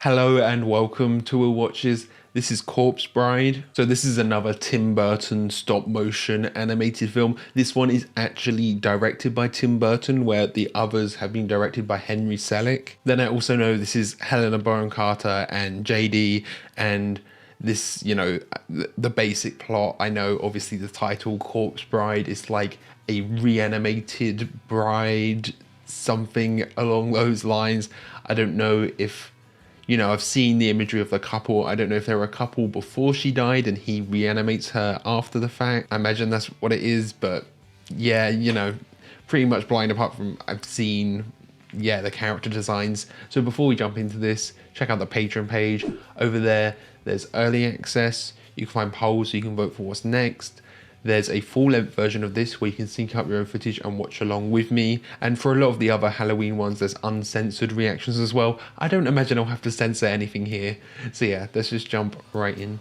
Hello and welcome to Will Watches. This is Corpse Bride. So this is another Tim Burton stop motion animated film. This one is actually directed by Tim Burton, where the others have been directed by Henry Selick. Then I also know this is Helena Bonham Carter and JD, and this, the basic plot. I know obviously the title Corpse Bride is like a reanimated bride, something along those lines. I don't know if I've seen the imagery of the couple. I don't know if they were a couple before she died and he reanimates her after the fact. I imagine that's what it is, but yeah, pretty much blind apart from I've seen, the character designs. So before we jump into this, check out the Patreon page. Over there, there's early access. You can find polls so you can vote for what's next. There's a full-length version of this where you can sync up your own footage and watch along with me. And for a lot of the other Halloween ones, there's uncensored reactions as well. I don't imagine I'll have to censor anything here. So yeah, let's just jump right in.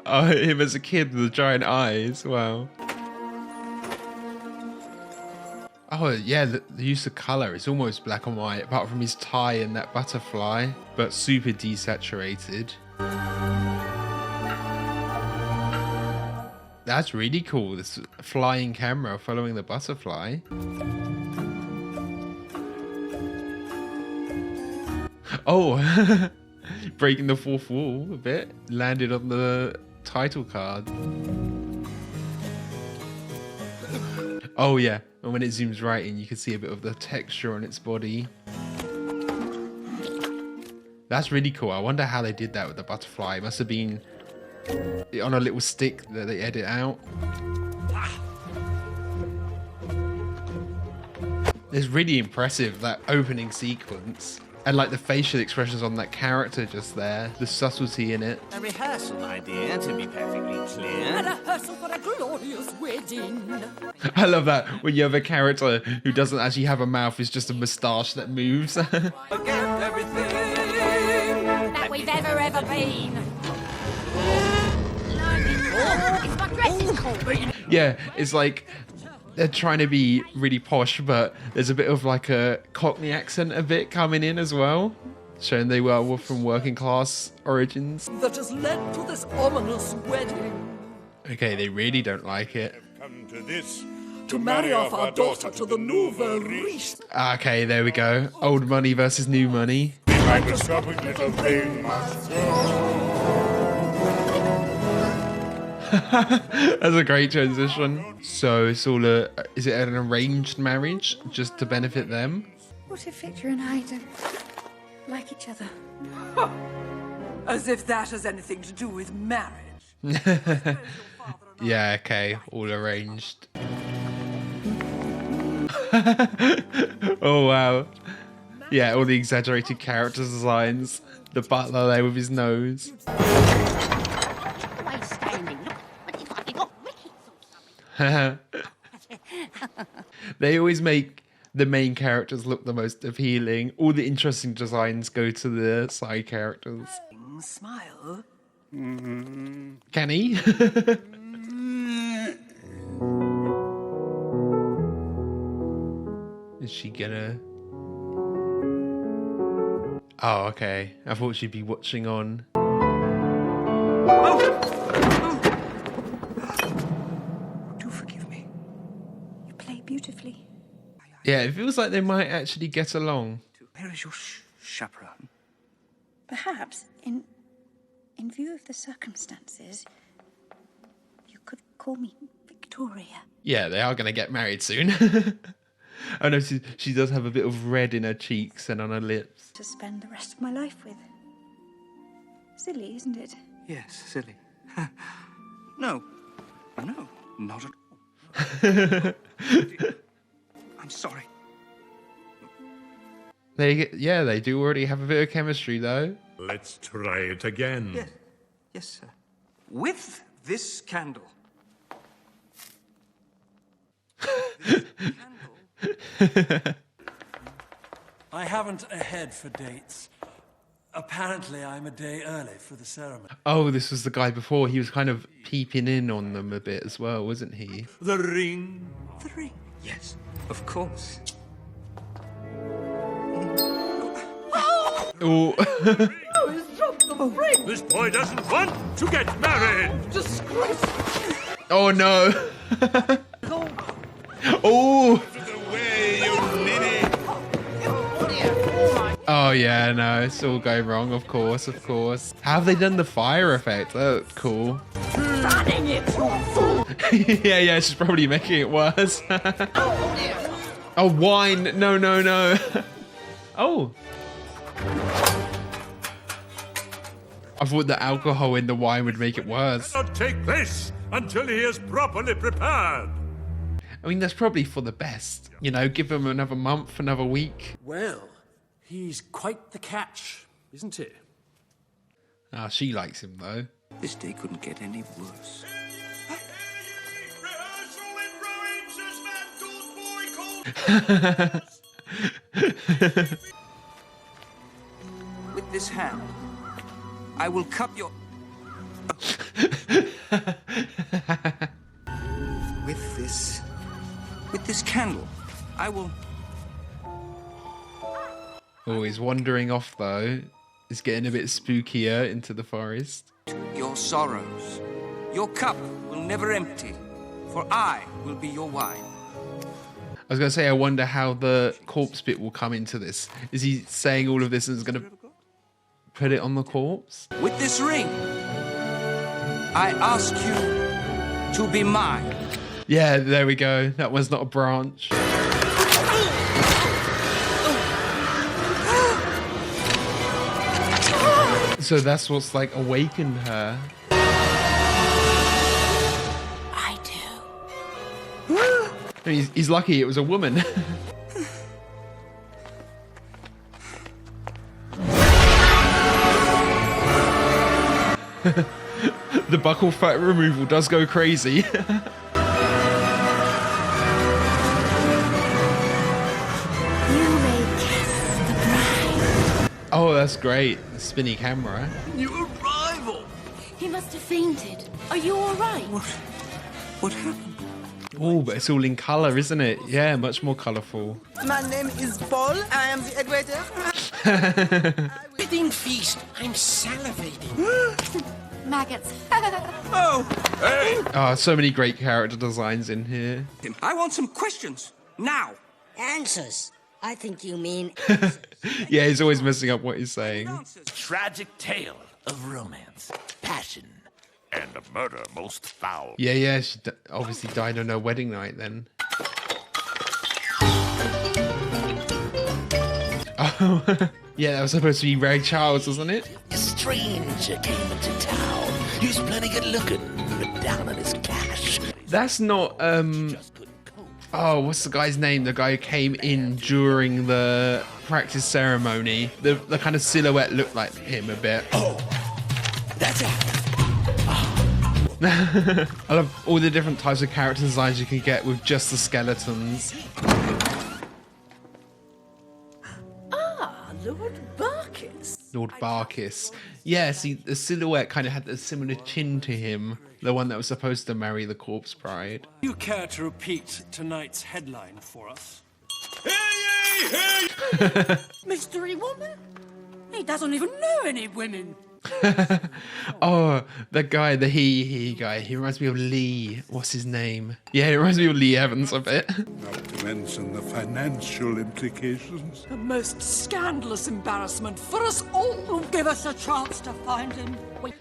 Oh, him as a kid with the giant eyes. Wow. Oh yeah, the use of colour is almost black and white, apart from his tie and that butterfly, but super desaturated. That's really cool, this flying camera following the butterfly. Oh, breaking the fourth wall a bit, landed on the title card. Oh yeah, and when it zooms right in, you can see a bit of the texture on its body. That's really cool. I wonder how they did that with the butterfly. It must have been on a little stick that they edit out. It's really impressive, that opening sequence. And like the facial expressions on that character just there, the subtlety in it. A rehearsal, my dear, to be perfectly clear. A rehearsal for a glorious wedding. I love that when you have a character who doesn't actually have a mouth, it's just a moustache that moves. Forget everything that we've ever been. It's my dressing code. Yeah, it's like they're trying to be really posh, but there's a bit of like a Cockney accent a bit coming in as well, showing they were from working class origins. That has led to this ominous wedding. Okay, they really don't like it. Come to this, To marry off our daughter to the nouveau riche. Okay, there we go. Old money versus new money. the microscopic little thing must go. That's a great transition. So it's all is it an arranged marriage just to benefit them? What if Victor and I don't like each other? As if that has anything to do with marriage. Yeah, okay, all arranged. Oh wow. Yeah, all the exaggerated character designs. The butler there with his nose. They always make the main characters look the most appealing. All the interesting designs go to the side characters. Smile. Can he? Is she gonna... Oh, okay. I thought she'd be watching on. Do forgive me. You play beautifully. Yeah, it feels like they might actually get along. Where is your chaperone? Perhaps, in view of the circumstances, you could call me Victoria. Yeah, they are going to get married soon. Oh no, she does have a bit of red in her cheeks and on her lips. To spend the rest of my life with. Silly, isn't it? Yes, silly. No, not at all. I'm sorry. They do already have a bit of chemistry though. Let's try it again. Yes, sir. With this candle. I haven't a head for dates. Apparently, I'm a day early for the ceremony. Oh, this was the guy before. He was kind of peeping in on them a bit as well, wasn't he? The ring. The ring. Yes, of course. Oh, This boy doesn't want to get married. oh no. Oh. The way, you ninny. Oh yeah, no, it's all going wrong. Of course, of course. How have they done the fire effect? That's cool. Yeah, she's probably making it worse. Oh, wine. No, no, no. Oh. I thought the alcohol in the wine would make it worse. Not take place until he is properly prepared. I mean, that's probably for the best. You know, give him another month, another week. Well, he's quite the catch, isn't he? Ah, she likes him though. This day couldn't get any worse. Rehearsal in rowing, says man, good boy called. With this hand, I will cup your... With this candle, I will... Oh, he's wandering off though. It's getting a bit spookier into the forest. Your sorrows. Your cup will never empty, for I will be your wine. I was going to say, I wonder how the corpse bit will come into this. Is he saying all of this and is going to put it on the corpse? With this ring, I ask you to be mine. Yeah, there we go. That one's not a branch. So that's what's like awakened her. I do. He's lucky it was a woman. The buckle fat removal does go crazy. Oh, that's great. The spinny camera. New arrival! He must have fainted. Are you all right? What happened? Oh, but it's all in colour, isn't it? Yeah, much more colourful. My name is Paul. I am the equator. Wedding feast! I'm salivating. Maggots. Oh! Oh, so many great character designs in here. I want some questions. Now. Answers. I think you mean Yeah, he's always messing up what he's saying. Answers. Tragic tale of romance, passion, And a murder most foul. Yeah, she obviously died on her wedding night then. Oh, yeah, that was supposed to be Ray Charles, wasn't it? A stranger came into town. He was plenty good looking, but down on his cash. That's not, Just couldn't cope. oh, what's the guy's name? The guy who came in during the practice ceremony. The kind of silhouette looked like him a bit. That's it. I love all the different types of character designs you can get with just the skeletons. Lord Barkis. Lord Barkis. Yeah, see, the silhouette kind of had a similar chin to him. The one that was supposed to marry the corpse bride. You care to repeat tonight's headline for us? Mystery woman? He doesn't even know any women. Oh, that guy, the he guy. He reminds me of Lee. What's his name? Yeah, he reminds me of Lee Evans a bit. Not to mention the financial implications. The most scandalous embarrassment for us all. Give us a chance to find him.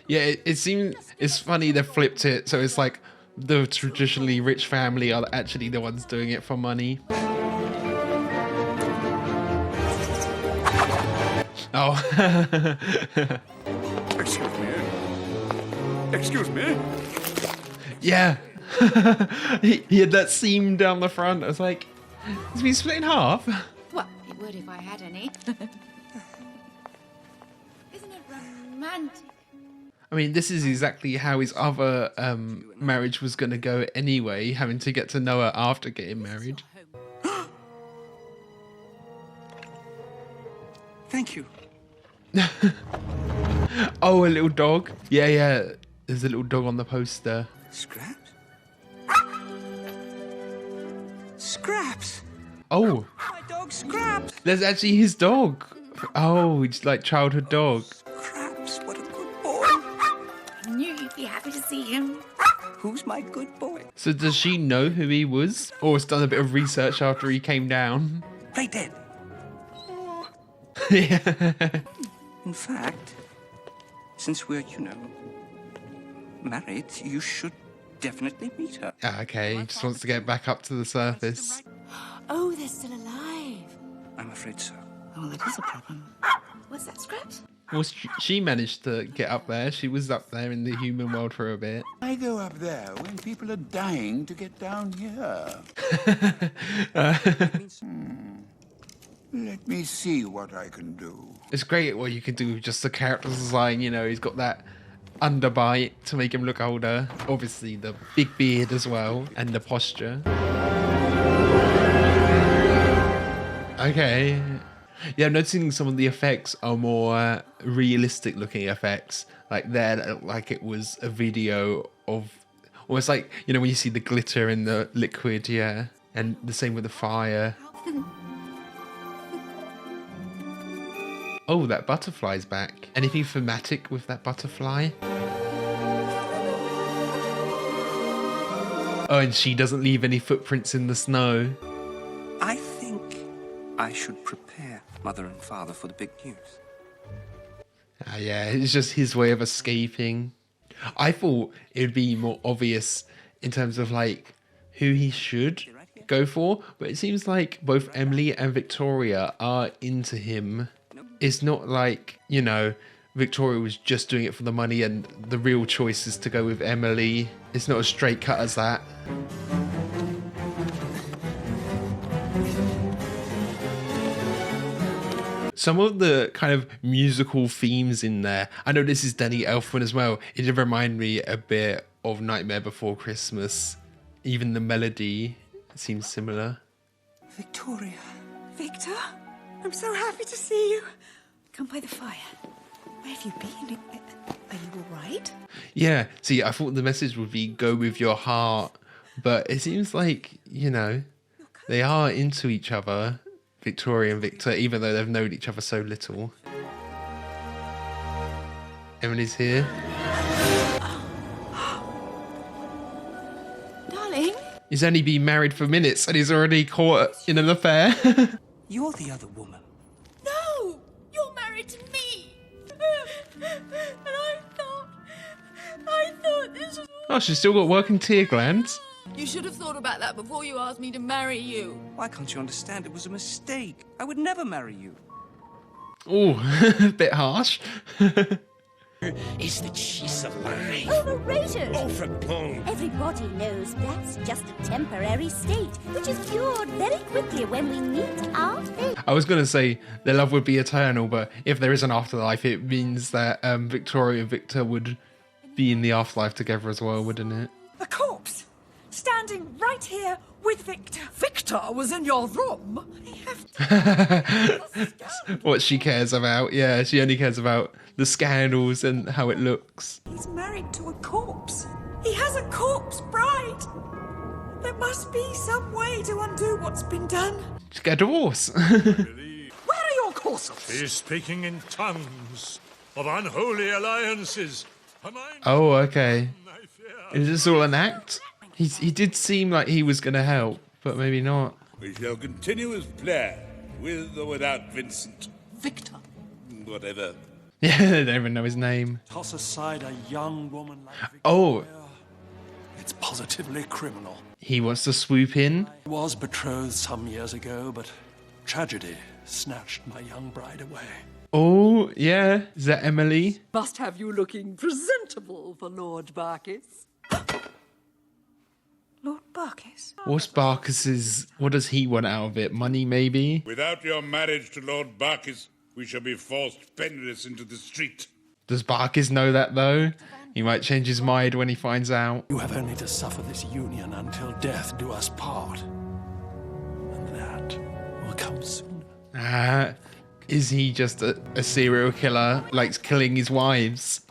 Yeah, it seems it's funny they flipped it, so it's like the traditionally rich family are actually the ones doing it for money. Oh. Excuse me. Excuse me. Yeah. he had that seam down the front. I was like, it's been split in half. Well, it would if I had any. Isn't it romantic? I mean, this is exactly how his other marriage was going to go anyway, having to get to know her after getting married. Thank you. Oh, a little dog. Yeah, yeah. There's a little dog on the poster. Scraps? Scraps! Oh, My dog Scraps! there's actually his dog. Oh, it's like childhood dog. Scraps, what a good boy. I knew you'd be happy to see him. Who's my good boy? So does she know who he was? Or has done a bit of research after he came down? Play dead. Yeah. In fact, since we're, married, you should definitely meet her. Okay, he just wants to get back up to the surface. Oh, they're still alive. I'm afraid so. Oh, that is a problem. What's that, Scraps? Well, she managed to get up there. She was up there in the human world for a bit. I go up there when people are dying to get down here. Let me see what I can do. It's great what you can do with just the character design. He's got that underbite to make him look older. Obviously, the big beard as well, and the posture. Okay. Yeah, I'm noticing some of the effects are more realistic looking effects. Like there, like it was a video of, almost like, when you see the glitter in the liquid, yeah. And the same with the fire. Oh, that butterfly's back. Anything thematic with that butterfly? Oh, and she doesn't leave any footprints in the snow. I think I should prepare Mother and Father for the big news. Yeah, it's just his way of escaping. I thought it would be more obvious in terms of like who he should go for, but it seems like both Emily and Victoria are into him. It's not like, Victoria was just doing it for the money and the real choice is to go with Emily. It's not as straight cut as that. Some of the kind of musical themes in there, I know this is Danny Elfman as well, it did remind me a bit of Nightmare Before Christmas. Even the melody seems similar. Victoria. Victor, I'm so happy to see you. Come by the fire. Where have you been? Are you all right? Yeah, see, I thought the message would be go with your heart, but it seems like, they are into each other, Victoria and Victor, even though they've known each other so little. Emily's here. Darling? He's only been married for minutes and he's already caught in an affair. You're the other woman. No! You're married to me! And I thought this was... Oh, she's still got working tear glands. You should have thought about that before you asked me to marry you. Why can't you understand? It was a mistake. I would never marry you. Oh, a bit harsh. Is that she's alive. Overrated! Overblown. Everybody knows that's just a temporary state, which is cured very quickly when we meet our fate. I was going to say their love would be eternal, but if there is an afterlife, it means that Victoria and Victor would be in the afterlife together as well, wouldn't it? A corpse, standing right here with Victor. Victor was in your room. What she cares about. Yeah, she only cares about the scandals and how it looks. He's married to a corpse. He has a corpse bride. There must be some way to undo what's been done. Just get a divorce. Where are your corsets? He's speaking in tongues of unholy alliances. Oh, okay. Is this all an act? He did seem like he was going to help, but maybe not. We shall continue as planned, with or without Vincent. Victor. Whatever. Yeah, they don't even know his name. Toss aside a young woman like Victoria. Oh, It's positively criminal. he wants to swoop in. I was betrothed some years ago, but tragedy snatched my young bride away. Oh, yeah. Is that Emily? Must have you looking presentable for Lord Barkis. Lord Barkis? What's Barkis's... What does he want out of it? Money, maybe? Without your marriage to Lord Barkis, we shall be forced penniless into the street. Does Barkis know that, though? He might change his mind when he finds out. You have only to suffer this union until death do us part. And that will come soon. Is he just a serial killer, likes killing his wives?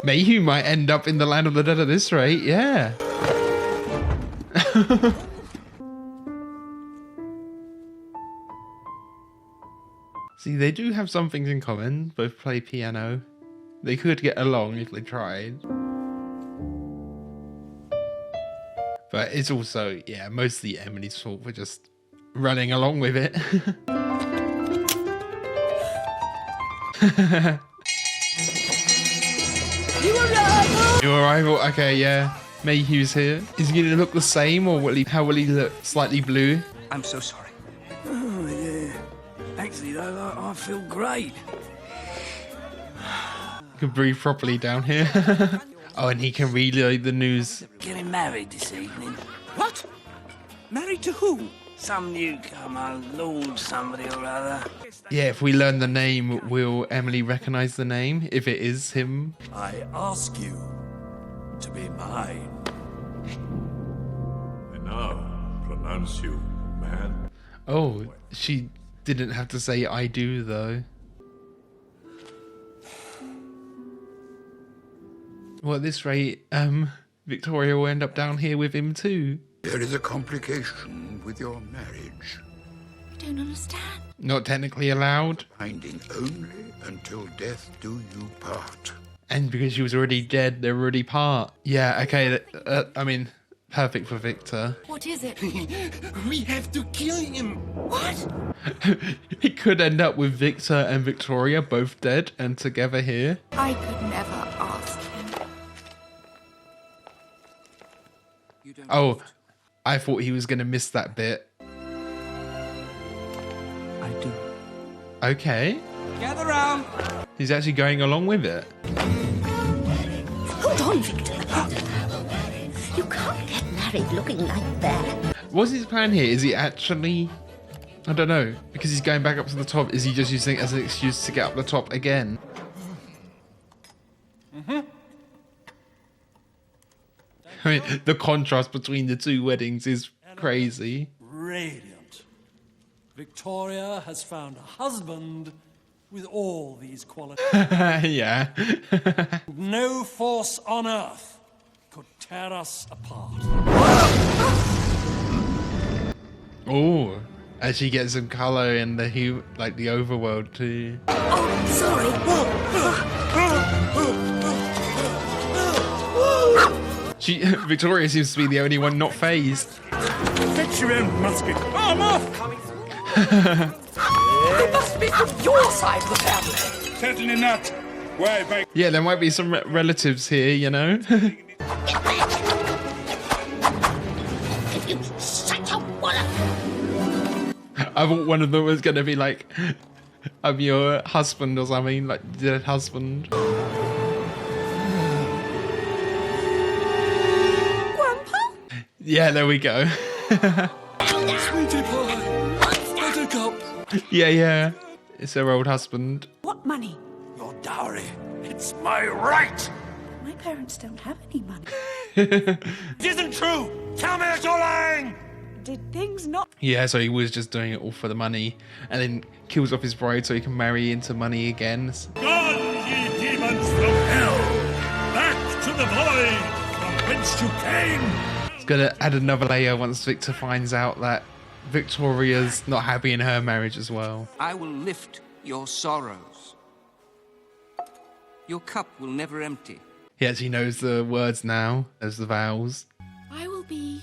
Mayhew might end up in the land of the dead at this rate, yeah. See, they do have some things in common. Both play piano. They could get along if they tried. But it's also, yeah, mostly Emily's fault for just running along with it. New arrival. Okay, yeah. Mayhew's here. Is he gonna look the same, or how will he look? Slightly blue? I'm so sorry. Oh, yeah. Actually, though, I feel great. He can breathe properly down here. Oh, and he can relay the news. Getting married this evening. What? Married to who? Some newcomer, Lord somebody or other. Yeah, if we learn the name, will Emily recognize the name if it is him? I ask you to be mine. I now pronounce you man. Oh, she didn't have to say I do, though. Well, at this rate, Victoria will end up down here with him too. There is a complication with your marriage. I don't understand. Not technically allowed. Binding only until death do you part. And because she was already dead, they're already part. Yeah, okay, I mean, perfect for Victor. What is it? We have to kill him. What? It could end up with Victor and Victoria both dead and together here. I could never ask him. Oh, I thought he was going to miss that bit. I do. Okay. Gather round. He's actually going along with it. Hold on, Victor. You can't get married looking like that. What's his plan here? Is he actually... I don't know. Because he's going back up to the top. Is he just using it as an excuse to get up the top again? I mean, the contrast between the two weddings is crazy. Radiant. Victoria has found a husband with all these qualities. Yeah. No force on earth could tear us apart. Oh, as she gets some color in the like the overworld too. Oh, sorry. Victoria seems to be the only one not phased. Fetch your own musket. I'm off! It must be from your side of the family. Certainly not. Why, by Yeah, there might be some relatives here, you know. You shut your wallet. I thought one of them was gonna be like, I'm your husband or something, like dead husband. Yeah, there we go. Sweetie pie, buttercup. Yeah. It's her old husband. What money? Your dowry. It's my right. My parents don't have any money. It isn't true. Tell me that you're lying. Did things not... Yeah, so he was just doing it all for the money, and then kills off his bride so he can marry into money again. Gone, ye demons from hell! Back to the void from whence you came! It's gonna add another layer once Victor finds out that Victoria's not happy in her marriage as well. I will lift your sorrows. Your cup will never empty. He actually knows the words now, as the vows. I will be...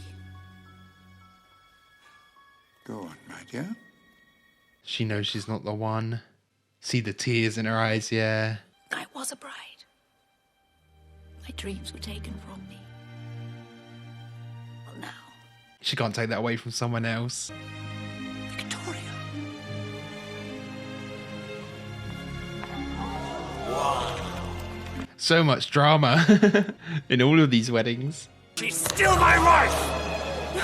Go on, my dear. She knows she's not the one. See the tears in her eyes, yeah. I was a bride. My dreams were taken from me. Well, now... She can't take that away from someone else. Victoria. So much drama in all of these weddings. She's still my wife.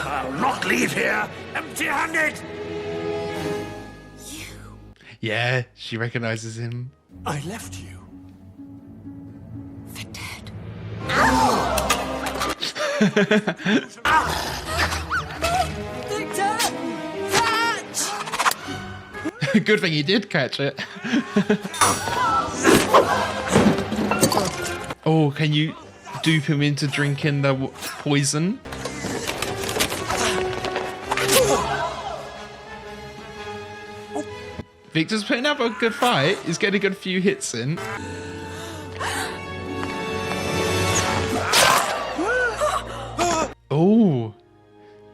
I'll not leave here empty-handed. Yeah, she recognizes him. I left you. For dead. Good thing he did catch it. Oh, can you dupe him into drinking the poison? Victor's putting up a good fight. He's getting a good few hits in. Oh,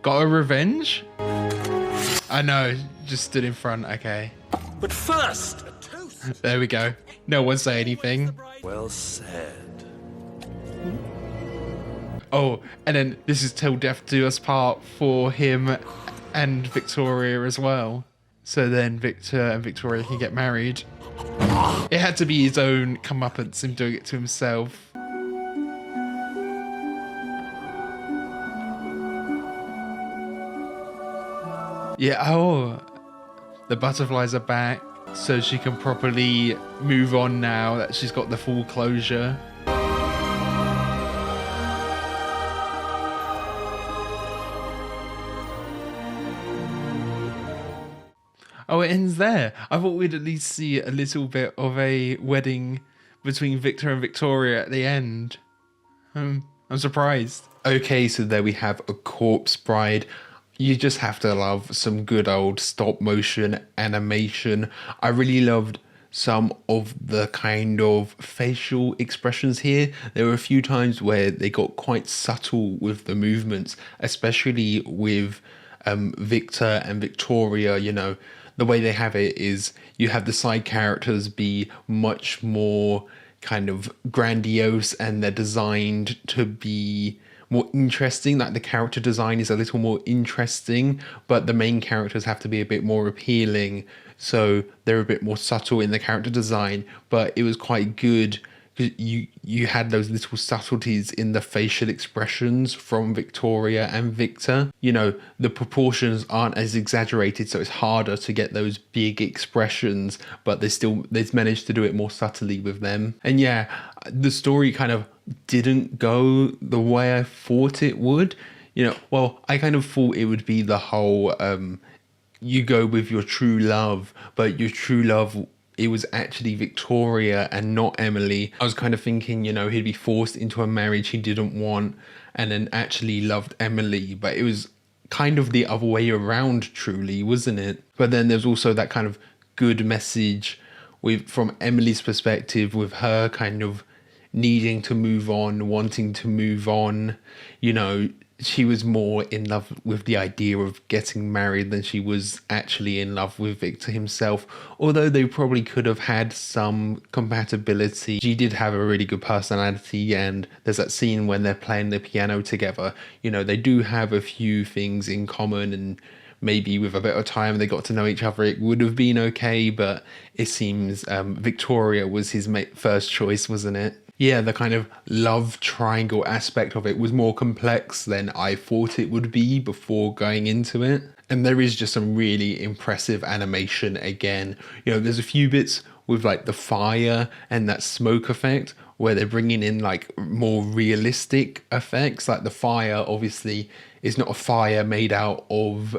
got a revenge? I know, just stood in front. Okay. But first, a toast. There we go. No one say anything. Well said. Oh, and then this is till death do us part for him and Victoria as well. So then Victor and Victoria can get married. It had to be his own comeuppance, him doing it to himself. Yeah, oh, the butterflies are back, so she can properly move on now that she's got the full closure. Oh, it ends there. I thought we'd at least see a little bit of a wedding between Victor and Victoria at the end. I'm surprised. Okay, so there we have A Corpse Bride. You just have to love some good old stop motion animation. I really loved some of the kind of facial expressions here. There were a few times where they got quite subtle with the movements, especially with Victor and Victoria. You know, the way they have it is you have the side characters be much more kind of grandiose, and they're designed to be more interesting. Like the character design is a little more interesting, but the main characters have to be a bit more appealing, so they're a bit more subtle in the character design. But it was quite good because you had those little subtleties in the facial expressions from Victoria and Victor. You know, the proportions aren't as exaggerated, so it's harder to get those big expressions, but they've managed to do it more subtly with them. And yeah, the story kind of didn't go the way I thought it would. You know, well, I kind of thought it would be the whole you go with your true love, but your true love, it was actually Victoria and not Emily. I was kind of thinking, you know, he'd be forced into a marriage he didn't want and then actually loved Emily, but it was kind of the other way around, truly, wasn't it? But then there's also that kind of good message from Emily's perspective, with her kind of needing to move on, wanting to move on. You know, she was more in love with the idea of getting married than she was actually in love with Victor himself. Although they probably could have had some compatibility. She did have a really good personality, and there's that scene when they're playing the piano together. You know, they do have a few things in common, and maybe with a bit of time they got to know each other, it would have been okay. But it seems Victoria was his first choice, wasn't it? Yeah, the kind of love triangle aspect of it was more complex than I thought it would be before going into it. And there is just some really impressive animation again. You know, there's a few bits with like the fire and that smoke effect where they're bringing in like more realistic effects. Like the fire obviously is not a fire made out of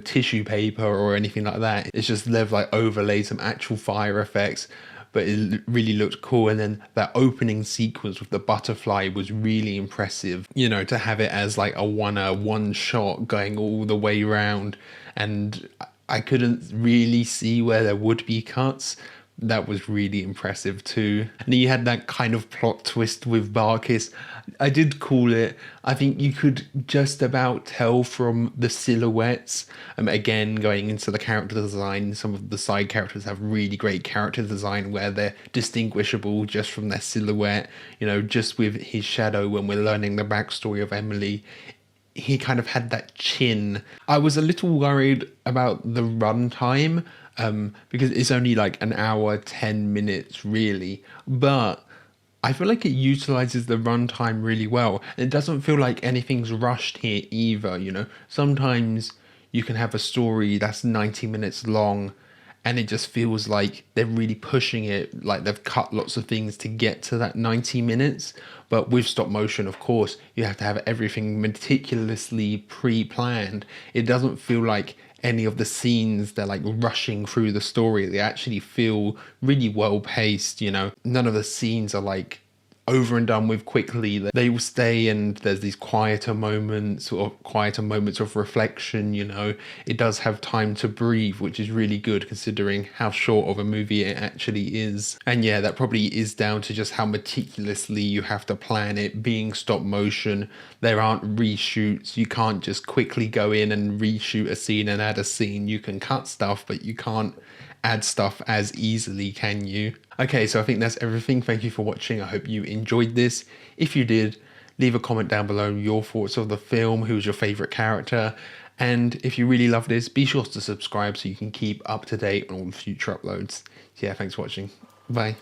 tissue paper or anything like that. It's just they've like overlaid some actual fire effects, but it really looked cool. And then that opening sequence with the butterfly was really impressive. You know, to have it as like a one shot going all the way around, and I couldn't really see where there would be cuts. That was really impressive too. And you had that kind of plot twist with Barkis. I did call it. I think you could just about tell from the silhouettes. Again, going into the character design, some of the side characters have really great character design where they're distinguishable just from their silhouette. You know, just with his shadow, when we're learning the backstory of Emily, he kind of had that chin. I was a little worried about the runtime, because it's only like an hour, 10 minutes really, but I feel like it utilizes the runtime really well. It doesn't feel like anything's rushed here either. You know, sometimes you can have a story that's 90 minutes long and it just feels like they're really pushing it, like they've cut lots of things to get to that 90 minutes. But with stop motion, of course, you have to have everything meticulously pre-planned. It doesn't feel like any of the scenes they're like rushing through the story. They actually feel really well paced, you know. None of the scenes are like over and done with quickly. They will stay, and there's these quieter moments of reflection, you know. It does have time to breathe, which is really good considering how short of a movie it actually is. And yeah, that probably is down to just how meticulously you have to plan it. Being stop motion, there aren't reshoots. You can't just quickly go in and reshoot a scene and add a scene. You can cut stuff, but you can't add stuff as easily, can you? Okay, so I think that's everything. Thank you for watching. I hope you enjoyed this. If you did, leave a comment down below your thoughts of the film, who's your favorite character, and if you really love this, be sure to subscribe so you can keep up to date on all future uploads. So yeah, thanks for watching. Bye.